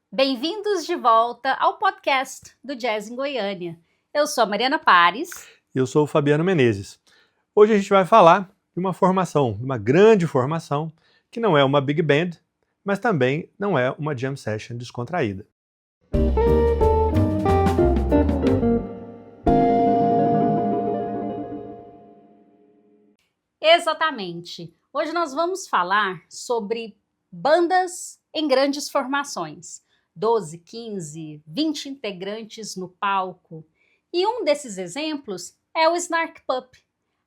Bem-vindos de volta ao podcast do Jazz em Goiânia. Eu sou a Mariana Pares. Eu sou o Fabiano Menezes. Hoje a gente vai falar de uma formação, de uma grande formação, que não é uma big band, mas também não é uma jam session descontraída. Exatamente. Hoje nós vamos falar sobre bandas em grandes formações. 12, 15, 20 integrantes no palco. E um desses exemplos é o Snark Pup.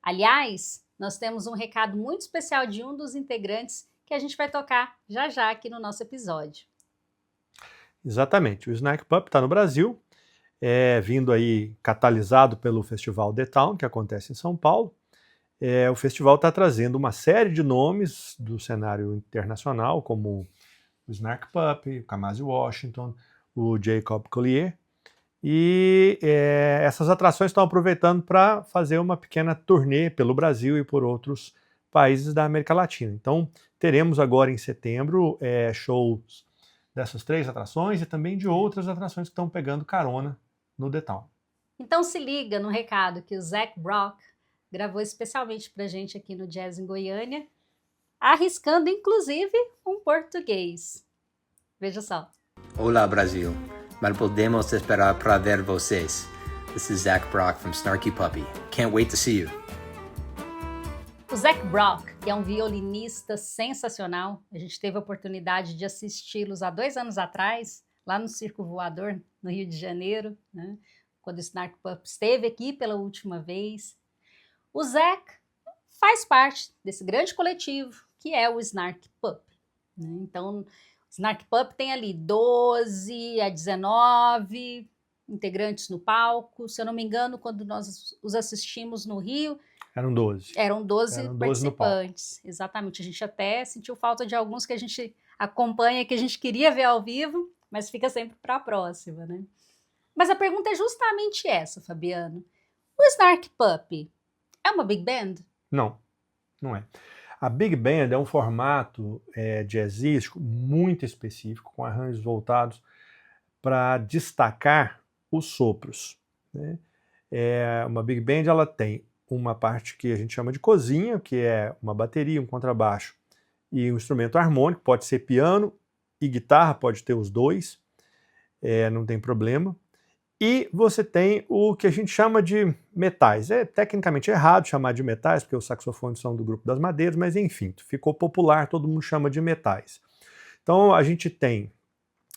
Aliás, nós temos um recado muito especial de um dos integrantes que a gente vai tocar já já aqui no nosso episódio. Exatamente. O Snark Pup está no Brasil, vindo aí catalisado pelo Festival The Town, que acontece em São Paulo. O festival está trazendo uma série de nomes do cenário internacional, como o Snark Pup, o Kamasi Washington, o Jacob Collier. E essas atrações estão aproveitando para fazer uma pequena turnê pelo Brasil e por outros países da América Latina. Então, teremos agora em setembro shows dessas 3 atrações e também de outras atrações que estão pegando carona no The Town. Então se liga no recado que o Zach Brock gravou especialmente para a gente aqui no Jazz em Goiânia, arriscando inclusive um português. Veja só. Olá, Brasil. Mal podemos esperar para ver vocês. This is Zach Brock from Snarky Puppy. Can't wait to see you. O Zach Brock, que é um violinista sensacional, a gente teve a oportunidade de assisti-los há 2 anos atrás, lá no Circo Voador, no Rio de Janeiro, né? Quando o Snark Pup esteve aqui pela última vez. O Zach faz parte desse grande coletivo que é o Snark Pup, né? Então, o Snark Pup tem ali 12 a 19 integrantes no palco. Se eu não me engano, quando nós os assistimos no Rio, Eram 12. Eram 12 participantes. No Exatamente. A gente até sentiu falta de alguns que a gente acompanha, que a gente queria ver ao vivo, mas fica sempre para a próxima, né? Mas a pergunta é justamente essa, Fabiano. O Snark Pup é uma big band? Não, não é. A big band é um formato jazzístico muito específico, com arranjos voltados para destacar os sopros, né? Uma big band ela tem uma parte que a gente chama de cozinha, que é uma bateria, um contrabaixo e um instrumento harmônico, pode ser piano e guitarra, pode ter os dois, não tem problema. E você tem o que a gente chama de metais. É tecnicamente errado chamar de metais, porque os saxofones são do grupo das madeiras, mas enfim, ficou popular, todo mundo chama de metais. Então a gente tem,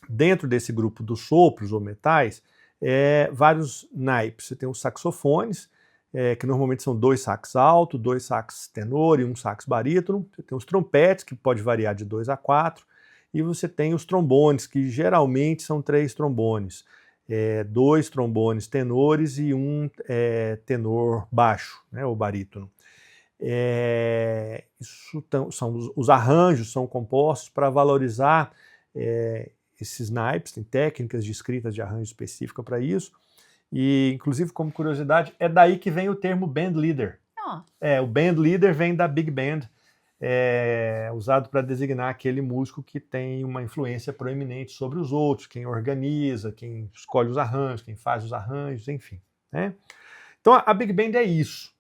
dentro desse grupo dos sopros ou metais, vários naipes. Você tem os saxofones, que normalmente são 2 sax alto, 2 sax tenor e 1 sax barítono. Você tem os trompetes, que pode variar de 2 a 4. E você tem os trombones, que geralmente são 3 trombones. 2 trombones tenores e 1 tenor baixo, né, ou barítono. Os arranjos são compostos para valorizar esses naipes, tem técnicas de escrita de arranjo específica para isso, e inclusive como curiosidade, é daí que vem o termo band leader. O band leader vem da big band, usado para designar aquele músico que tem uma influência proeminente sobre os outros, quem organiza, quem escolhe os arranjos, quem faz os arranjos, enfim, né? Então a big band é isso.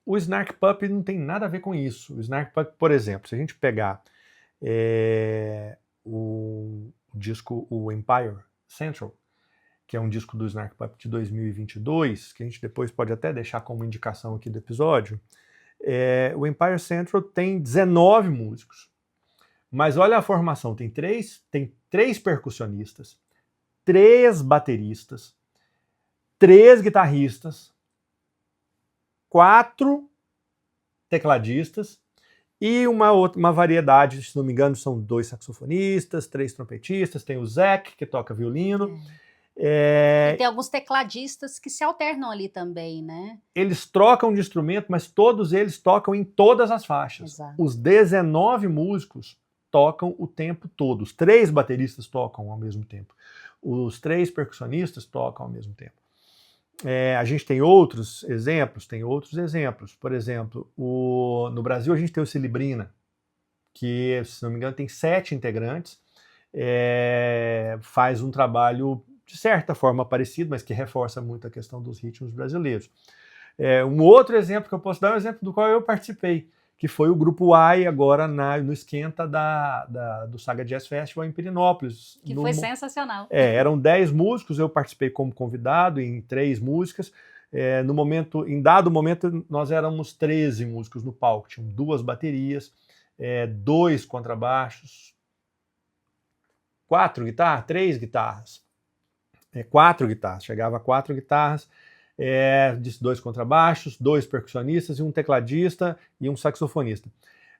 O Snark Pup não tem nada a ver com isso. O Snark Pup, por exemplo, se a gente pegar o disco, o Empire Central, que é um disco do Snark Pup de 2022, que a gente depois pode até deixar como indicação aqui do episódio, o Empire Central tem 19 músicos. Mas olha a formação, tem três percussionistas, 3 bateristas, 3 guitarristas, 4 tecladistas e uma variedade, se não me engano, são 2 saxofonistas, 3 trompetistas, tem o Zach, que toca violino. E tem alguns tecladistas que se alternam ali também, né? Eles trocam de instrumento, mas todos eles tocam em todas as faixas. Exato. Os 19 músicos tocam o tempo todo. Os 3 bateristas tocam ao mesmo tempo. Os 3 percussionistas tocam ao mesmo tempo. A gente tem outros exemplos. Por exemplo, no Brasil a gente tem o Cilibrina, que, se não me engano, tem 7 integrantes. faz um trabalho de certa forma parecido, mas que reforça muito a questão dos ritmos brasileiros. Um outro exemplo que eu posso dar é um exemplo do qual eu participei, que foi o grupo AI agora no esquenta do Saga Jazz Festival em Pirenópolis. Que foi sensacional. Eram 10 músicos, eu participei como convidado em 3 músicas. Em dado momento, nós éramos 13 músicos no palco, tinham 2 baterias, 2 contrabaixos, 4 guitarras, 3 guitarras, 4 guitarras, chegava a 4 guitarras, 2 contrabaixos, 2 percussionistas e um tecladista e um saxofonista.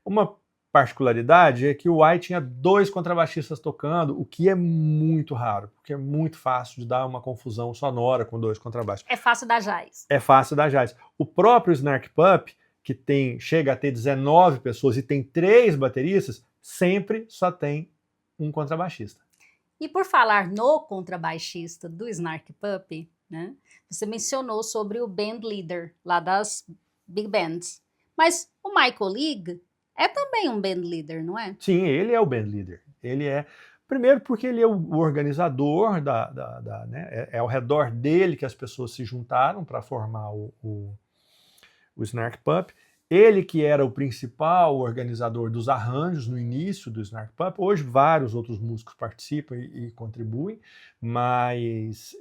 Uma particularidade é que o AI tinha 2 contrabaixistas tocando, o que é muito raro, porque é muito fácil de dar uma confusão sonora com 2 contrabaixos. É fácil dar jazz. É fácil dar jazz. O próprio Snark Puppy, que chega a ter 19 pessoas e tem 3 bateristas, sempre só tem um contrabaixista. E por falar no contrabaixista do Snark Puppy, né, você mencionou sobre o band leader lá das big bands. Mas o Michael League é também um band leader, não é? Sim, ele é o band leader. Ele é, primeiro porque ele é o organizador, né, ao redor dele que as pessoas se juntaram para formar o Snark Puppy. Ele que era o principal organizador dos arranjos no início do Snark Puppy. Hoje vários outros músicos participam e contribuem, mas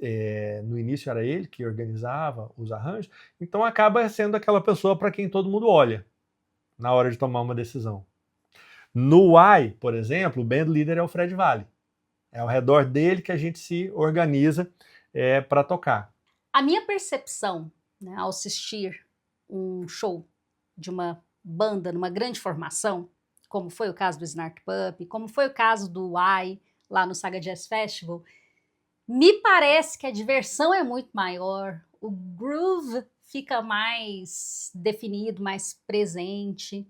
no início era ele que organizava os arranjos. Então acaba sendo aquela pessoa para quem todo mundo olha na hora de tomar uma decisão. No AI, por exemplo, o band leader é o Fred Valley. É ao redor dele que a gente se organiza para tocar. A minha percepção, né, ao assistir um show de uma banda numa grande formação, como foi o caso do Snark Puppy, como foi o caso do AI lá no Saga Jazz Festival, me parece que a diversão é muito maior, o groove fica mais definido, mais presente.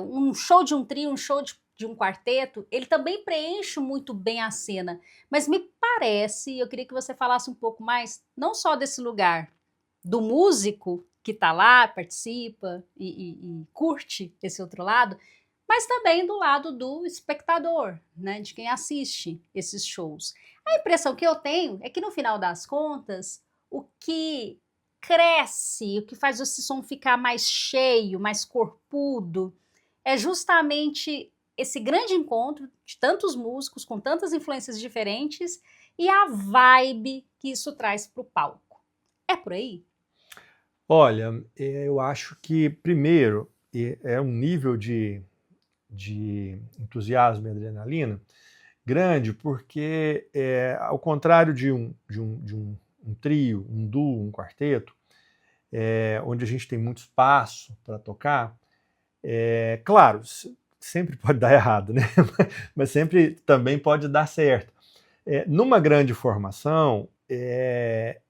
Um show de um trio, um show de um quarteto, ele também preenche muito bem a cena, mas me parece, eu queria que você falasse um pouco mais, não só desse lugar do músico que está lá, participa e curte esse outro lado, mas também do lado do espectador, né, de quem assiste esses shows. A impressão que eu tenho é que no final das contas, o que cresce, o que faz esse som ficar mais cheio, mais corpudo, é justamente esse grande encontro de tantos músicos com tantas influências diferentes e a vibe que isso traz para o palco. É por aí? Olha, eu acho que, primeiro, é um nível de entusiasmo e adrenalina grande, porque, ao contrário de um trio, um duo, um quarteto, onde a gente tem muito espaço para tocar, claro, sempre pode dar errado, né? Mas sempre também pode dar certo. Numa grande formação, é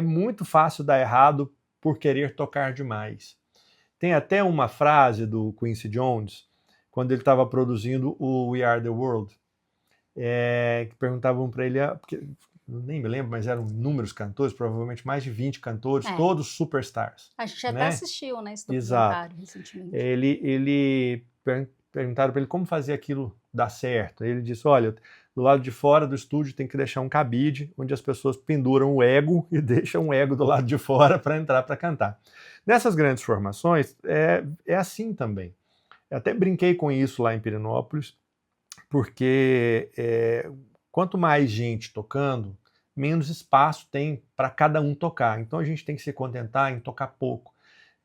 muito fácil dar errado por querer tocar demais. Tem até uma frase do Quincy Jones, quando ele estava produzindo o We Are The World, que perguntavam para ele, porque, nem me lembro, mas eram inúmeros cantores, provavelmente mais de 20 cantores, todos superstars. A gente até assistiu, né, esse documentário recentemente. Perguntaram para ele como fazer aquilo dar certo. Ele disse, olha, do lado de fora do estúdio tem que deixar um cabide onde as pessoas penduram o ego e deixam o ego do lado de fora para entrar para cantar. Nessas grandes formações, é assim também. Eu até brinquei com isso lá em Pirenópolis, porque quanto mais gente tocando, menos espaço tem para cada um tocar. Então a gente tem que se contentar em tocar pouco.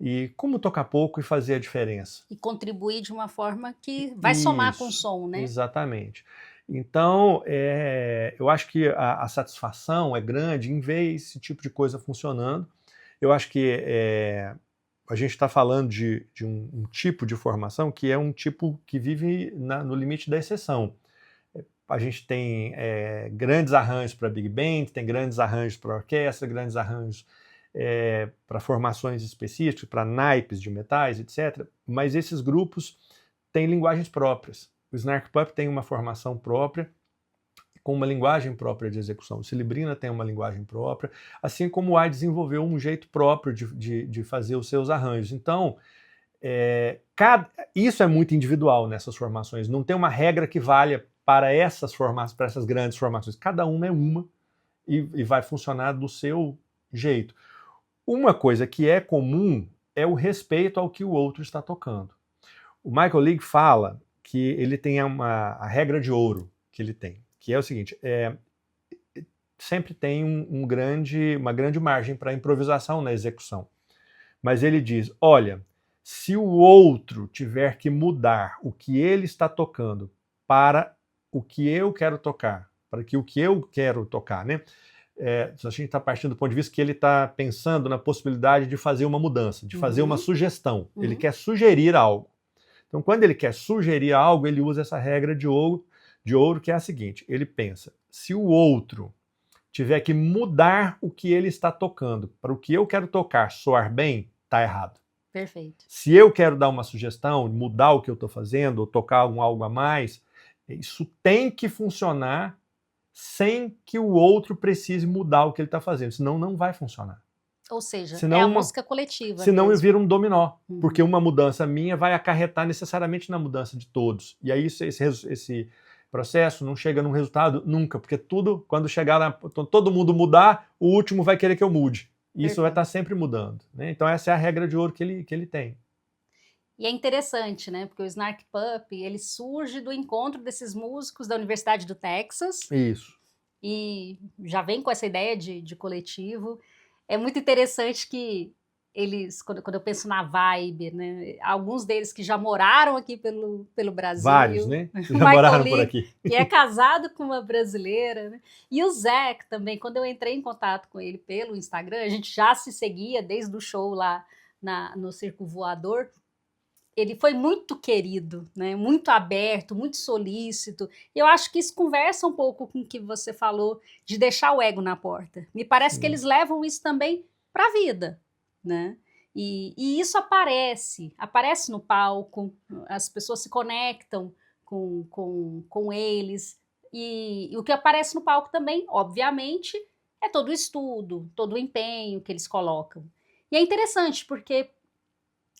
E como tocar pouco e fazer a diferença? E contribuir de uma forma que vai somar com o som, né? Exatamente. Então, eu acho que a satisfação é grande em ver esse tipo de coisa funcionando. Eu acho que a gente está falando de um tipo de formação que é um tipo que vive no limite da exceção. A gente tem grandes arranjos para big band, tem grandes arranjos para orquestra, grandes arranjos para formações específicas, para naipes de metais, etc. Mas esses grupos têm linguagens próprias. O Snark Puppy tem uma formação própria, com uma linguagem própria de execução. O Celebrina tem uma linguagem própria, assim como o AI desenvolveu um jeito próprio de fazer os seus arranjos. Então, isso é muito individual nessas formações. Não tem uma regra que valha para essas grandes formações. Cada uma é uma e vai funcionar do seu jeito. Uma coisa que é comum é o respeito ao que o outro está tocando. O Michael League fala que ele tem a regra de ouro que ele tem, que é o seguinte, sempre tem uma grande margem para improvisação na execução. Mas ele diz, olha, se o outro tiver que mudar o que ele está tocando para o que eu quero tocar, para que o que eu quero tocar, né? Se a gente está partindo do ponto de vista que ele está pensando na possibilidade de fazer uma mudança, de fazer uma sugestão. Ele quer sugerir algo. Então, quando ele quer sugerir algo, ele usa essa regra de ouro, que é a seguinte, ele pensa, se o outro tiver que mudar o que ele está tocando para o que eu quero tocar soar bem, está errado. Perfeito. Se eu quero dar uma sugestão, mudar o que eu estou fazendo, ou tocar algo a mais, isso tem que funcionar sem que o outro precise mudar o que ele está fazendo, senão não vai funcionar. Ou seja, senão é a música coletiva. Senão mesmo. vira um dominó, porque uma mudança minha vai acarretar necessariamente na mudança de todos. E aí esse processo não chega num resultado nunca, porque tudo, quando chegar todo mundo mudar, o último vai querer que eu mude. E isso vai estar sempre mudando, né? Então essa é a regra de ouro que ele tem. E é interessante, né? Porque o Snark Puppy, ele surge do encontro desses músicos da Universidade do Texas. Isso. E já vem com essa ideia de coletivo. É muito interessante que eles, quando eu penso na vibe, né? Alguns deles que já moraram aqui pelo Brasil. Vários, né? Já moraram por aqui. Que é casado com uma brasileira, né? E o Zac também, quando eu entrei em contato com ele pelo Instagram, a gente já se seguia desde o show lá no Circo Voador. Ele foi muito querido, né? Muito aberto, muito solícito. Eu acho que isso conversa um pouco com o que você falou de deixar o ego na porta. Me parece que eles levam isso também para a vida, né? E isso aparece no palco, as pessoas se conectam com eles. E o que aparece no palco também, obviamente, é todo o estudo, todo o empenho que eles colocam. E é interessante porque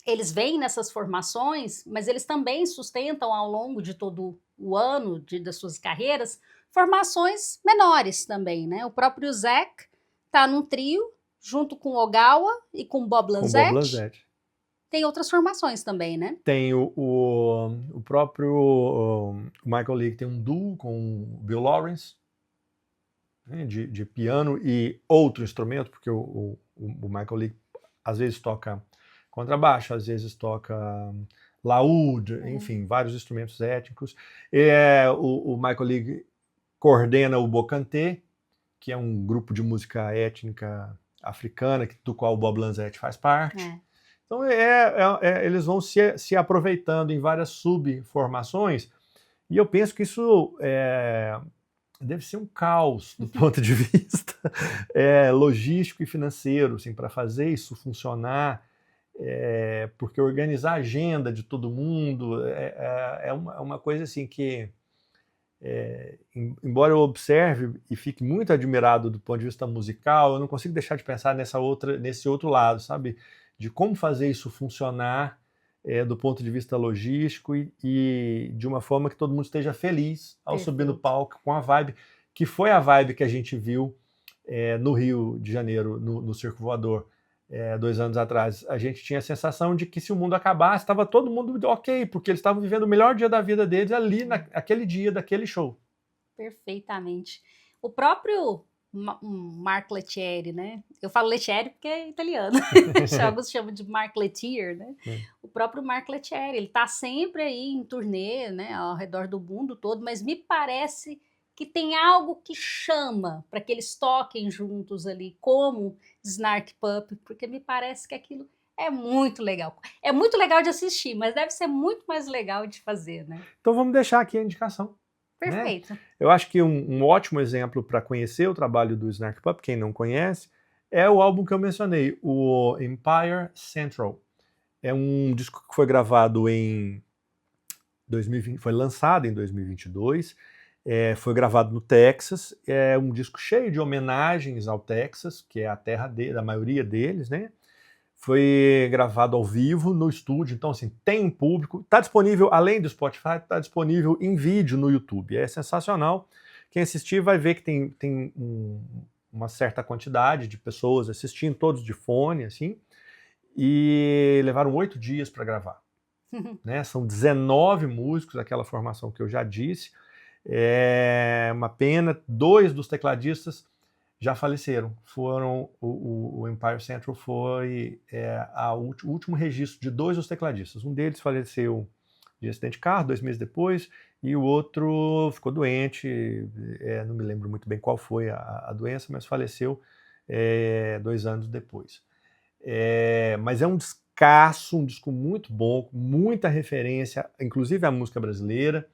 eles vêm nessas formações, mas eles também sustentam ao longo de todo o ano das suas carreiras formações menores também, né? O próprio Zac está num trio junto com o Ogawa e com o Bob Lanzetti. Tem outras formações também, né? Tem o próprio Michael League tem um duo com o Bill Lawrence, né, de piano e outro instrumento, porque o Michael League às vezes toca contrabaixo, às vezes toca laúd, enfim, vários instrumentos étnicos. O Michael League coordena o Bocantê, que é um grupo de música étnica africana, do qual o Bob Lanzetti faz parte. Então, eles vão se aproveitando em várias subformações, e eu penso que isso deve ser um caos do ponto de vista logístico e financeiro, assim, para fazer isso funcionar, porque organizar a agenda de todo mundo é uma coisa assim que, embora eu observe e fique muito admirado do ponto de vista musical, eu não consigo deixar de pensar nesse outro lado, sabe? De como fazer isso funcionar do ponto de vista logístico e de uma forma que todo mundo esteja feliz ao subir no palco com a vibe, que foi a vibe que a gente viu no Rio de Janeiro, no Circo Voador, 2 anos atrás. A gente tinha a sensação de que se o mundo acabasse, estava todo mundo ok, porque eles estavam vivendo o melhor dia da vida deles ali, naquele dia, daquele show. Perfeitamente. O próprio Mark Lettieri, né? Eu falo Lettieri porque é italiano. Alguns chamam de Mark Lettier, né? O próprio Mark Lettieri, ele tá sempre aí em turnê, né? Ao redor do mundo todo, mas me parece que tem algo que chama para que eles toquem juntos ali, como Snark Puppy, porque me parece que aquilo é muito legal. É muito legal de assistir, mas deve ser muito mais legal de fazer, né? Então vamos deixar aqui a indicação. Perfeito. Né? Eu acho que um ótimo exemplo para conhecer o trabalho do Snark Puppy, quem não conhece, é o álbum que eu mencionei, o Empire Central. É um disco que foi gravado em 2020, foi lançado em 2022, foi gravado no Texas, é um disco cheio de homenagens ao Texas, que é a terra da maioria deles, né? Foi gravado ao vivo no estúdio, então assim, tem um público, está disponível, além do Spotify, está disponível em vídeo no YouTube, é sensacional. Quem assistir vai ver que tem uma certa quantidade de pessoas assistindo, todos de fone, assim, e levaram 8 dias para gravar. Né? São 19 músicos, aquela formação que eu já disse, é uma pena, 2 dos tecladistas já faleceram. O Empire Central foi o último registro de 2 dos tecladistas. Um deles faleceu de acidente de carro 2 meses depois, e o outro ficou doente, não me lembro muito bem qual foi a doença, mas faleceu 2 anos depois. Mas é um descasso, um disco muito bom, com muita referência, inclusive à música brasileira.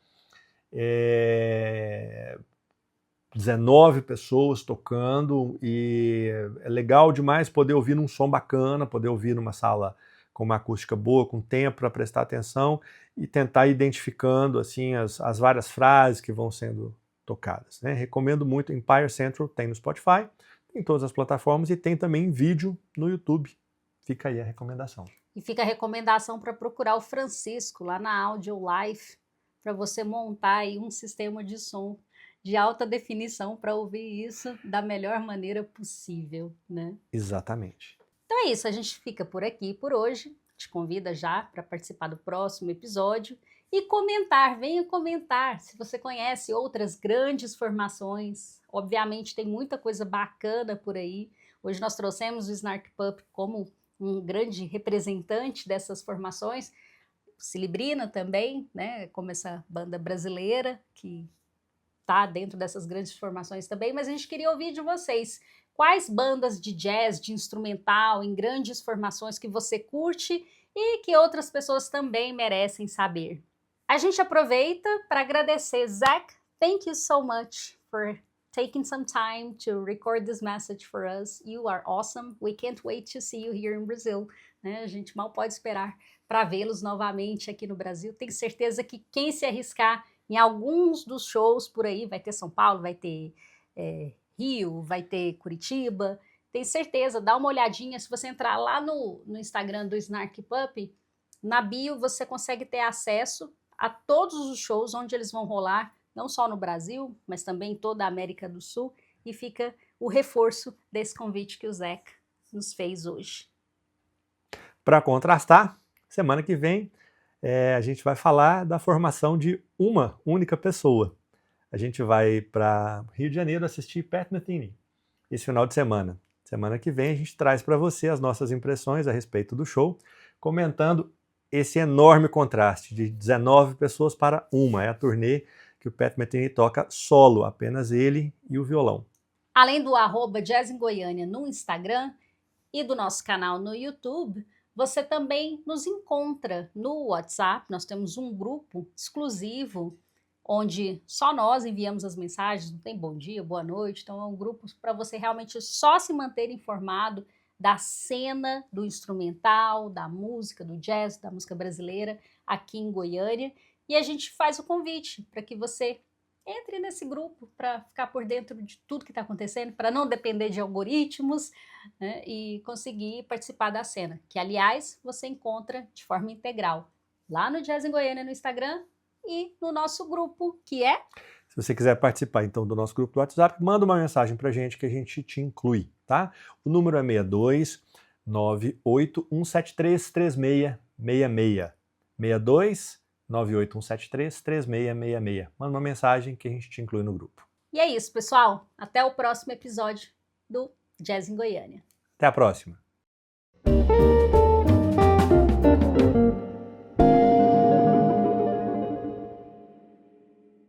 19 pessoas tocando, e é legal demais poder ouvir num som bacana, poder ouvir numa sala com uma acústica boa, com tempo para prestar atenção e tentar ir identificando assim, as várias frases que vão sendo tocadas. Né? Recomendo muito. Empire Central tem no Spotify, tem em todas as plataformas e tem também em vídeo no YouTube. Fica aí a recomendação. E fica a recomendação para procurar o Francisco lá na Audio Life, para você montar aí um sistema de som de alta definição para ouvir isso da melhor maneira possível, né? Exatamente. Então é isso, a gente fica por aqui por hoje. Te convida já para participar do próximo episódio e comentar, venha comentar se você conhece outras grandes formações. Obviamente tem muita coisa bacana por aí. Hoje nós trouxemos o Snarky Puppy como um grande representante dessas formações. Cilibrina também, né, como essa banda brasileira que está dentro dessas grandes formações também, mas a gente queria ouvir de vocês. Quais bandas de jazz, de instrumental, em grandes formações que você curte e que outras pessoas também merecem saber? A gente aproveita para agradecer. Zach, thank you so much for taking some time to record this message for us. You are awesome. We can't wait to see you here in Brazil. Né? A gente mal pode esperar para vê-los novamente aqui no Brasil. Tenho certeza que quem se arriscar em alguns dos shows por aí, vai ter São Paulo, vai ter Rio, vai ter Curitiba, tenho certeza, dá uma olhadinha. Se você entrar lá no Instagram do Snarky Puppy, na bio você consegue ter acesso a todos os shows onde eles vão rolar, não só no Brasil, mas também em toda a América do Sul, e fica o reforço desse convite que o Zach nos fez hoje. Para contrastar, semana que vem a gente vai falar da formação de uma única pessoa. A gente vai para Rio de Janeiro assistir Pat Metheny esse final de semana. Semana que vem a gente traz para você as nossas impressões a respeito do show, comentando esse enorme contraste de 19 pessoas para uma. É a turnê que o Pat Metheny toca solo, apenas ele e o violão. Além do @Jazz em Goiânia no Instagram e do nosso canal no YouTube, você também nos encontra no WhatsApp. Nós temos um grupo exclusivo onde só nós enviamos as mensagens, não tem bom dia, boa noite, então é um grupo para você realmente só se manter informado da cena do instrumental, da música, do jazz, da música brasileira aqui em Goiânia, e a gente faz o convite para que você entre nesse grupo para ficar por dentro de tudo que está acontecendo, para não depender de algoritmos, né, e conseguir participar da cena, que, aliás, você encontra de forma integral lá no Jazz em Goiânia no Instagram e no nosso grupo, que é... Se você quiser participar, então, do nosso grupo do WhatsApp, manda uma mensagem para a gente que a gente te inclui, tá? O número é 62 981733666. 62 981733666. Manda uma mensagem que a gente te inclui no grupo. E é isso, pessoal. Até o próximo episódio do Jazz em Goiânia. Até a próxima.